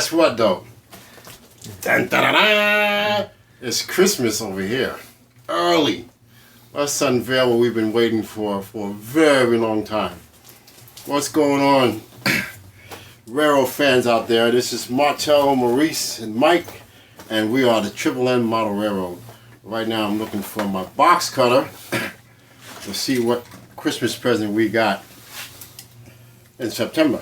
guess what though? Dun, dun, dun, dun. It's Christmas over here. Early. Let's unveil what we've been waiting for a very long time. What's going on? Railroad fans out there, this is Martel, Maurice, and Mike, and we are the Triple N Model Railroad. Right now I'm looking for my box cutter to see what Christmas present we got in September.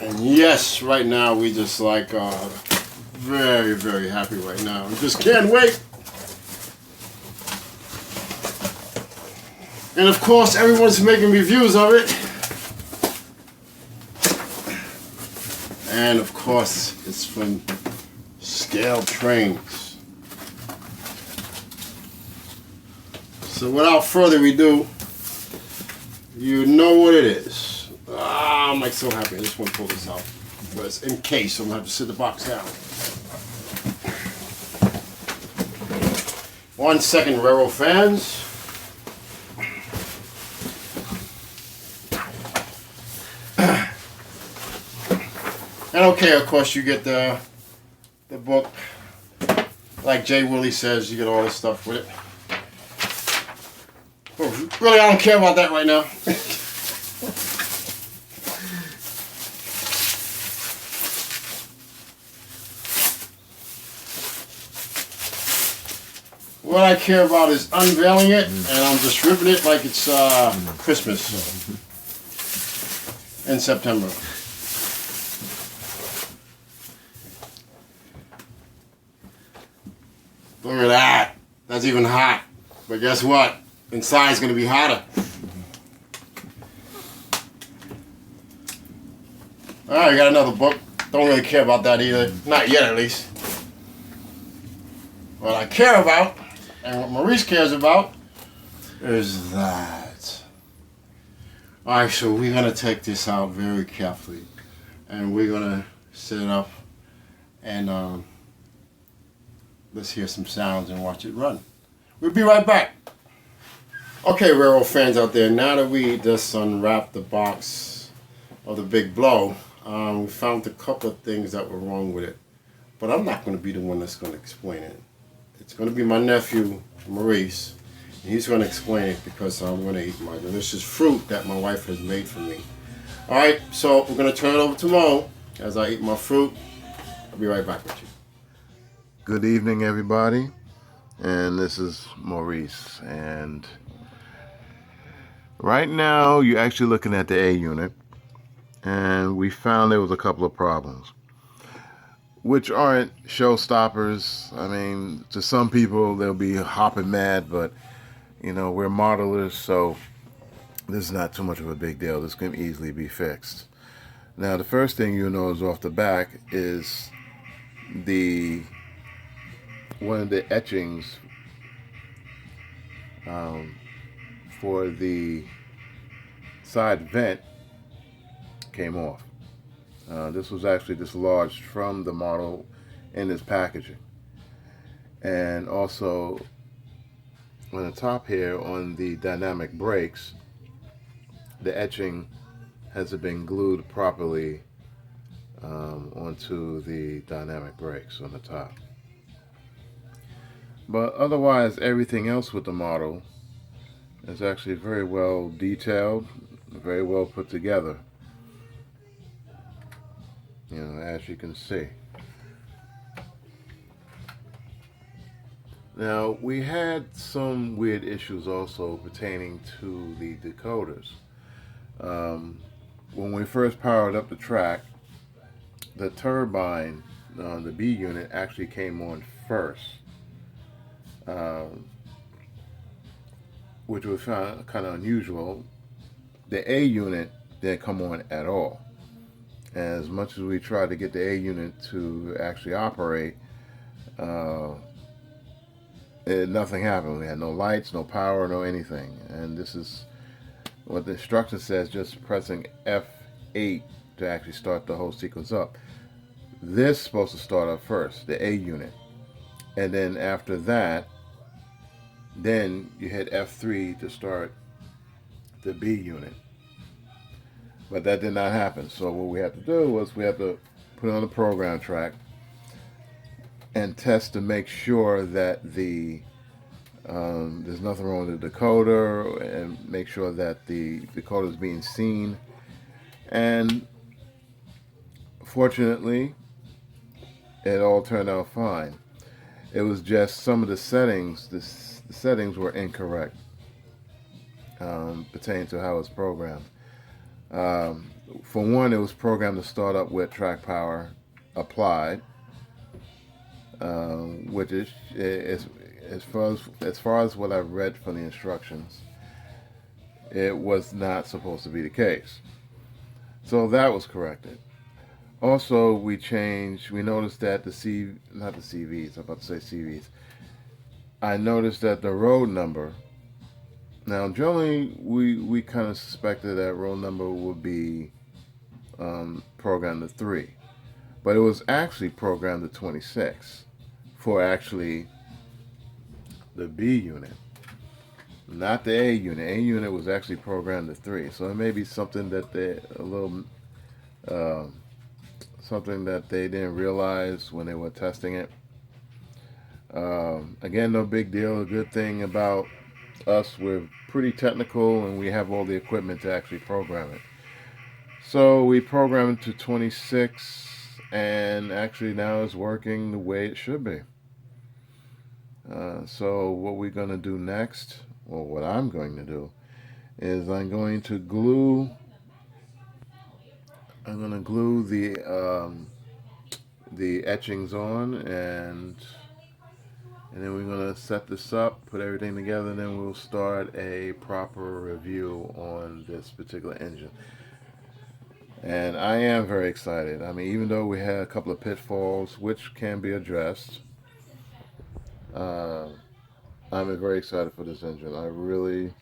And yes, right now we just like very, very happy right now. We just can't wait. And of course, everyone's making reviews of it. And of course, it's from Scale Trains. So without further ado, you know what it is. I'm like so happy. I just want to pull this out. But it's in case I'm going to have to sit the box down. 1 second, railroad fans. And okay, of course, you get the book. Like Jay Willie says, you get all this stuff with it. Oh, really, I don't care about that right now. What I care about is unveiling it, and I'm just ripping it like it's Christmas in September. Look at that. That's even hot. But guess what? Inside is going to be hotter. Alright, got another book. Don't really care about that either. Not yet, at least. What I care about, and what Maurice cares about, is that. Alright, so we're going to take this out very carefully. And we're going to set it up and let's hear some sounds and watch it run. We'll be right back. Okay, railroad fans out there, now that we just unwrapped the box of the big blow, we found a couple of things that were wrong with it. But I'm not going to be the one that's going to explain it. It's going to be my nephew, Maurice, and he's going to explain it because I'm going to eat my delicious fruit that my wife has made for me. Alright, so we're going to turn it over to Mo as I eat my fruit. I'll be right back with you. Good evening, everybody, and this is Maurice, and right now you're actually looking at the A unit, and we found there was a couple of problems, which aren't showstoppers. I mean, to some people they'll be hopping mad, but you know, we're modelers, so this is not too much of a big deal. This can easily be fixed. Now, the first thing you notice off the back is one of the etchings for the side vent came off. This was actually dislodged from the model in this packaging. And also on the top here on the dynamic brakes, the etching hasn't been glued properly onto the dynamic brakes on the top. But otherwise, everything else with the model is actually very well detailed, very well put together. You know, as you can see. Now, we had some weird issues also pertaining to the decoders. When we first powered up the track, the turbine on the B unit actually came on first. Which was kind of unusual. The A unit didn't come on at all. As much as we tried to get the A unit to actually operate, nothing happened. We had no lights, no power, no anything. And this is what the instruction says, just pressing F 8 to actually start the whole sequence up. This is supposed to start up first, the A unit. And then after that, then you hit F3 to start the B unit. But that did not happen. So what we had to do was we had to put it on the program track and test to make sure that there's nothing wrong with the decoder, and make sure that the decoder is being seen. And fortunately, it all turned out fine. It was just some of the settings, the settings were incorrect pertaining to how it's programmed. For one, it was programmed to start up with track power applied, which is as far as what I've read from the instructions, it was not supposed to be the case. So that was corrected. Also, we noticed that not the CVs, I'm about to say CVs. I noticed that the road number, now generally we kind of suspected that road number would be programmed to 3. But it was actually programmed to 26 for actually the B unit, not the A unit. A unit was actually programmed to 3. So it may be something that something that they didn't realize when they were testing it. Again, no big deal. A good thing about us, we're pretty technical and we have all the equipment to actually program it. So we programmed it to 26, and actually now it's working the way it should be. So what we're going to do next, or what I'm going to do, is I'm going to glue the etchings on, and then we're going to set this up, put everything together, and then we'll start a proper review on this particular engine. And I am very excited. I mean, even though we had a couple of pitfalls, which can be addressed, I'm very excited for this engine. I really,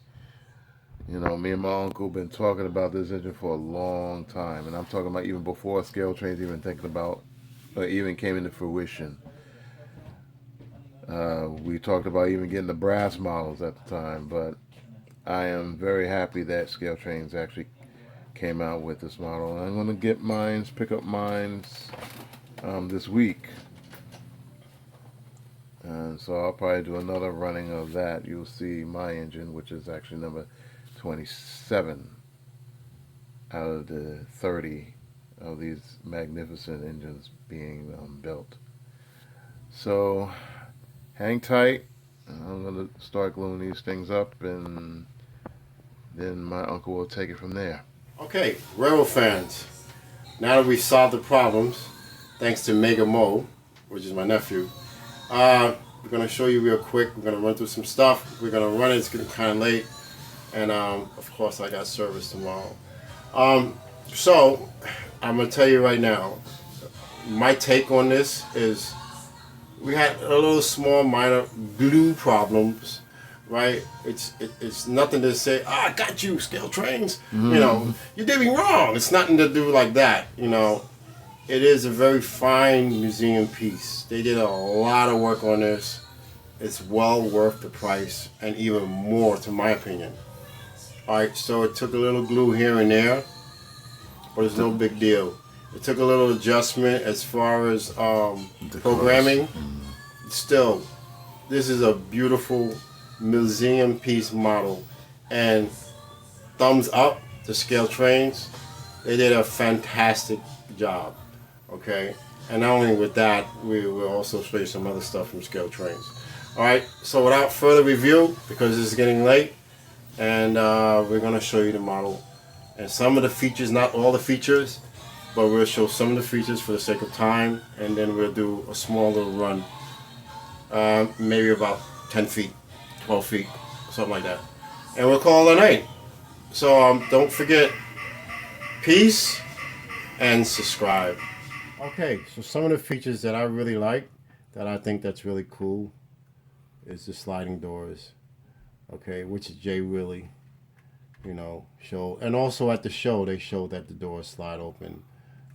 me and my uncle been talking about this engine for a long time, and I'm talking about even before scale trains even thinking about, or even came into fruition. We talked about even getting the brass models at the time, but I am very happy that Scale Trains actually came out with this model. And I'm going to pick up mines this week. And so I'll probably do another running of that. You'll see my engine, which is actually number 27 out of the 30 of these magnificent engines being built. So hang tight. I'm going to start gluing these things up, and then my uncle will take it from there. Okay, railroad fans, now that we've solved the problems, thanks to Mega Mo, which is my nephew, we're going to show you real quick. We're going to run through some stuff. We're going to run it. It's getting kind of late. And, of course, I got service tomorrow. So, I'm going to tell you right now, my take on this is we had a little small minor glue problems, right? It's nothing to say, I got you, Scale Trains. Mm-hmm. You did me wrong. It's nothing to do like that, It is a very fine museum piece. They did a lot of work on this. It's well worth the price, and even more, to my opinion. Alright, so it took a little glue here and there, but it's no big deal. It took a little adjustment as far as programming. Still, this is a beautiful museum piece model, and thumbs up to Scale Trains. They did a fantastic job. Okay, and not only with that, we will also show you some other stuff from Scale Trains. Alright, so without further review, because it's getting late, and we're going to show you the model and some of the features, not all the features, but we'll show some of the features for the sake of time, and then we'll do a small little run, maybe about 10 feet, 12 feet, something like that, and we'll call it a night. So don't forget, peace and subscribe. Okay, so some of the features that I really like, that I think that's really cool, is the sliding doors. Okay, which is Jay Willie. you know, show. And also at the show, they show that the doors slide open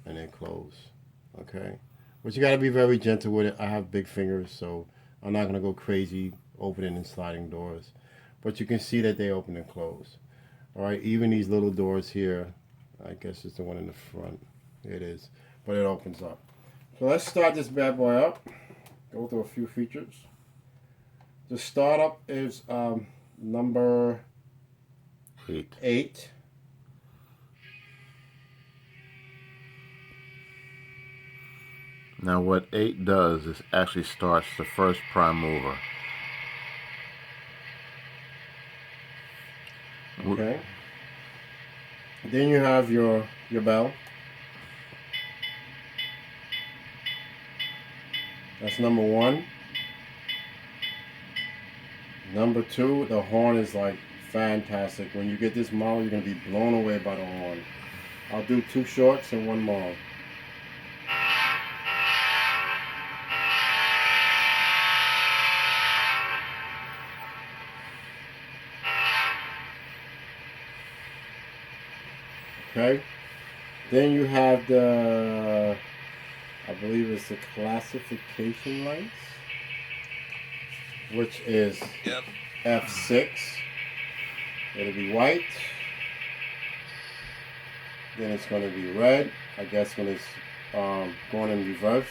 and then close. Okay, but you got to be very gentle with it. I have big fingers, so I'm not gonna go crazy opening and sliding doors. But you can see that they open and close. All right, even these little doors here, I guess it's the one in the front. It is, but it opens up. So let's start this bad boy up. Go through a few features. The startup is number 8. Now what 8 does is actually starts the first prime mover. Okay. Then you have your bell. That's number 1. Number 2, the horn is like fantastic. When you get this model, you're gonna be blown away by the horn. I'll do 2 shorts and 1 long. Okay. Then you have the, I believe it's the classification lights, which is F6. It'll be white. Then it's going to be red, I guess, when it's going in reverse.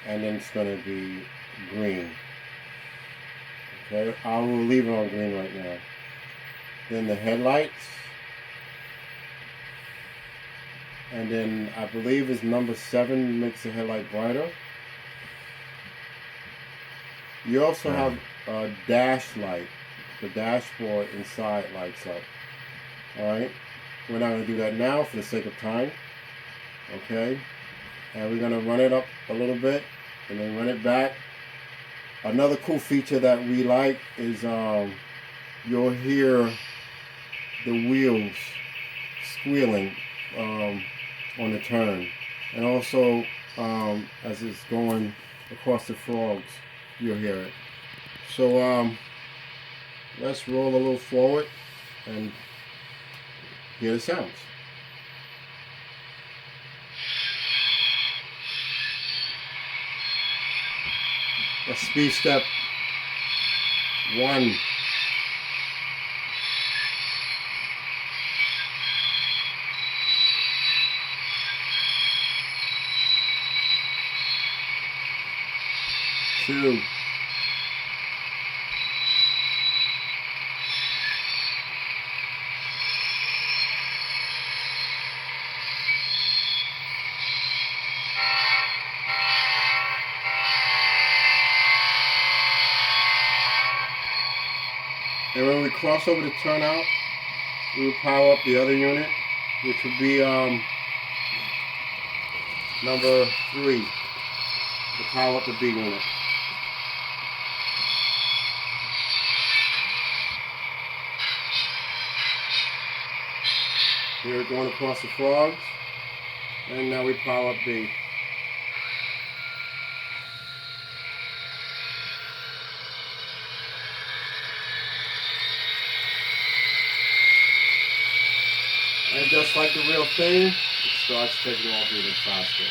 And then it's going to be green. Okay, I will leave it on green right now. Then the headlights. And then I believe it's number 7 makes the headlight brighter. You also have a dash light. The dashboard inside lights up. Alright. We're not going to do that now for the sake of time. Okay. And we're going to run it up a little bit and then run it back. Another cool feature that we like is you'll hear the wheels squealing on the turn. And also as it's going across the frogs, you'll hear it. So let's roll a little forward and hear the sounds. Let's speed step 1. Two. And when we cross over the turnout, we will power up the other unit, which would be number 3, to power up the B unit. Here we're going across the frogs, and now we power up B. And just like the real thing, it starts taking off even faster.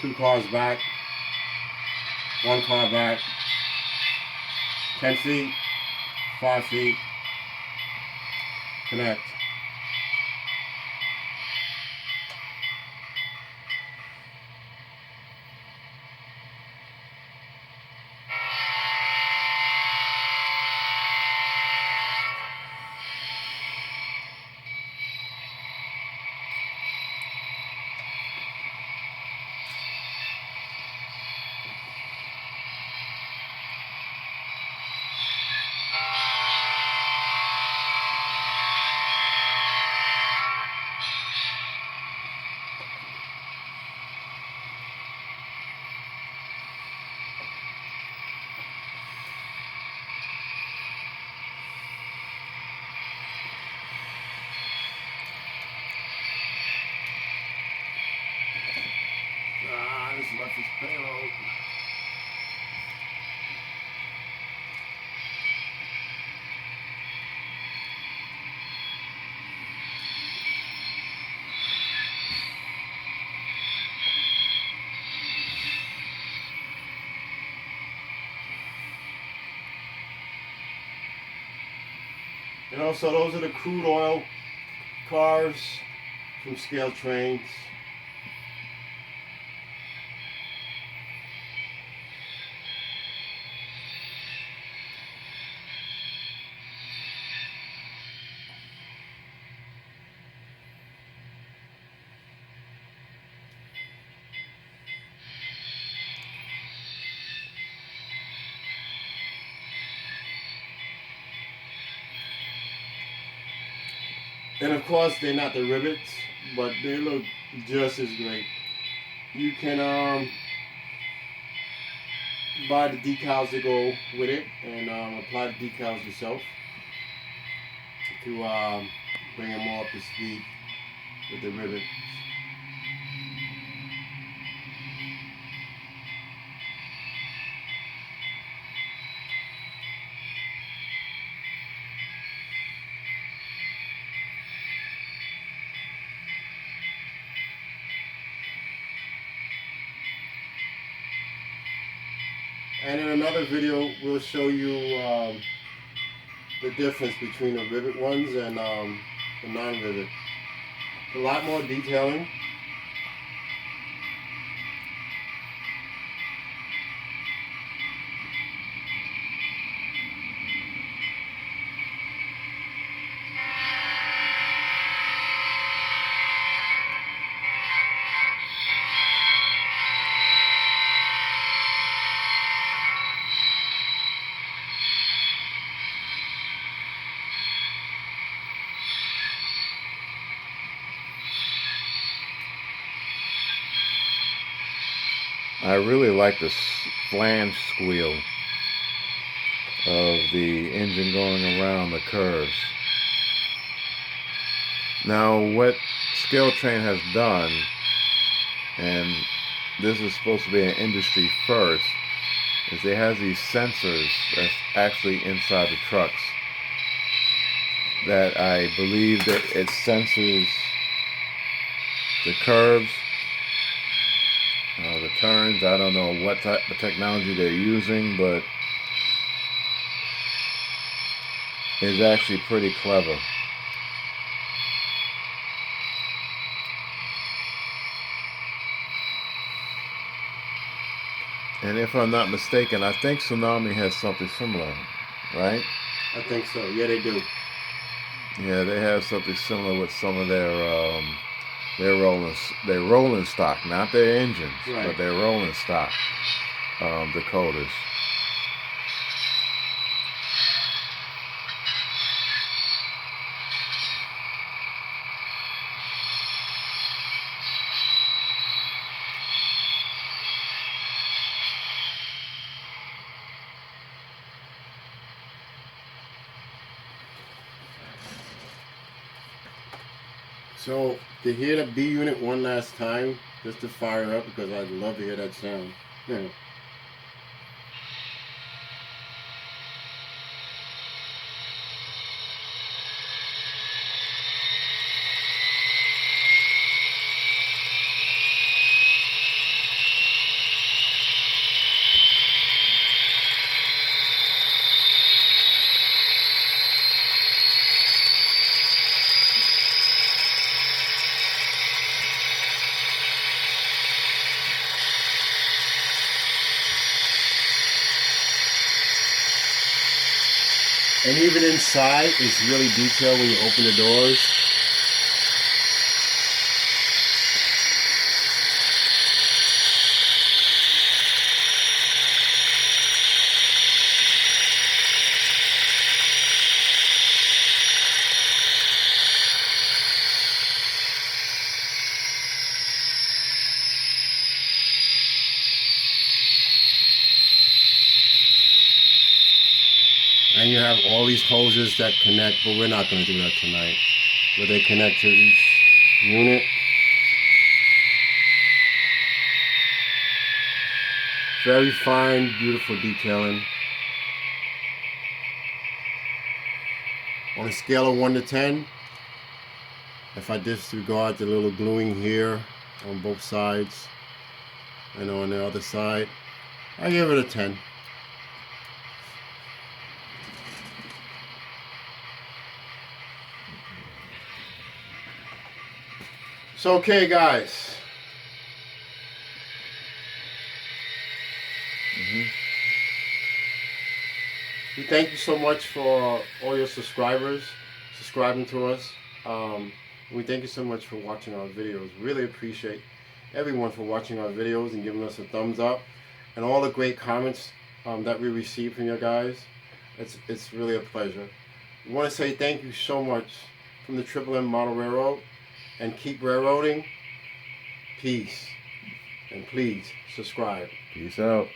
2 cars back, 1 car back, 10 feet, 5 feet, connect. This left his payload. You know, so those are the crude oil cars from scale trains. And of course, they're not the rivets, but they look just as great. You can buy the decals that go with it and apply the decals yourself to bring them more up to speed with the rivet. And in another video, we'll show you the difference between the rivet ones and the non-rivet. A lot more detailing. I really like the flange squeal of the engine going around the curves. Now what Scale Train has done, and this is supposed to be an industry first, is they have these sensors that's actually inside the trucks that I believe that it senses the curves, the turns. I don't know what type of technology they're using, but it's actually pretty clever. And if I'm not mistaken, I think Tsunami has something similar, right? I think so. Yeah, they do. Yeah, they have something similar with some of their rolling stock, not their engines, right, but their rolling stock decoders. So to hear the B unit one last time, just to fire up, because I'd love to hear that sound. Yeah. And even inside, it's really detailed when you open the doors. And you have all these hoses that connect, but we're not going to do that tonight. Where they connect to each unit. Very fine, beautiful detailing. On a scale of 1 to 10, if I disregard the little gluing here on both sides and on the other side, I give it a 10. So okay guys, we thank you so much for all your subscribers subscribing to us. We thank you so much for watching our videos. Really appreciate everyone for watching our videos and giving us a thumbs up and all the great comments that we receive from you guys. It's really a pleasure. We want to say thank you so much from the Triple M Model Railroad, and keep railroading. Peace. And please subscribe. Peace out.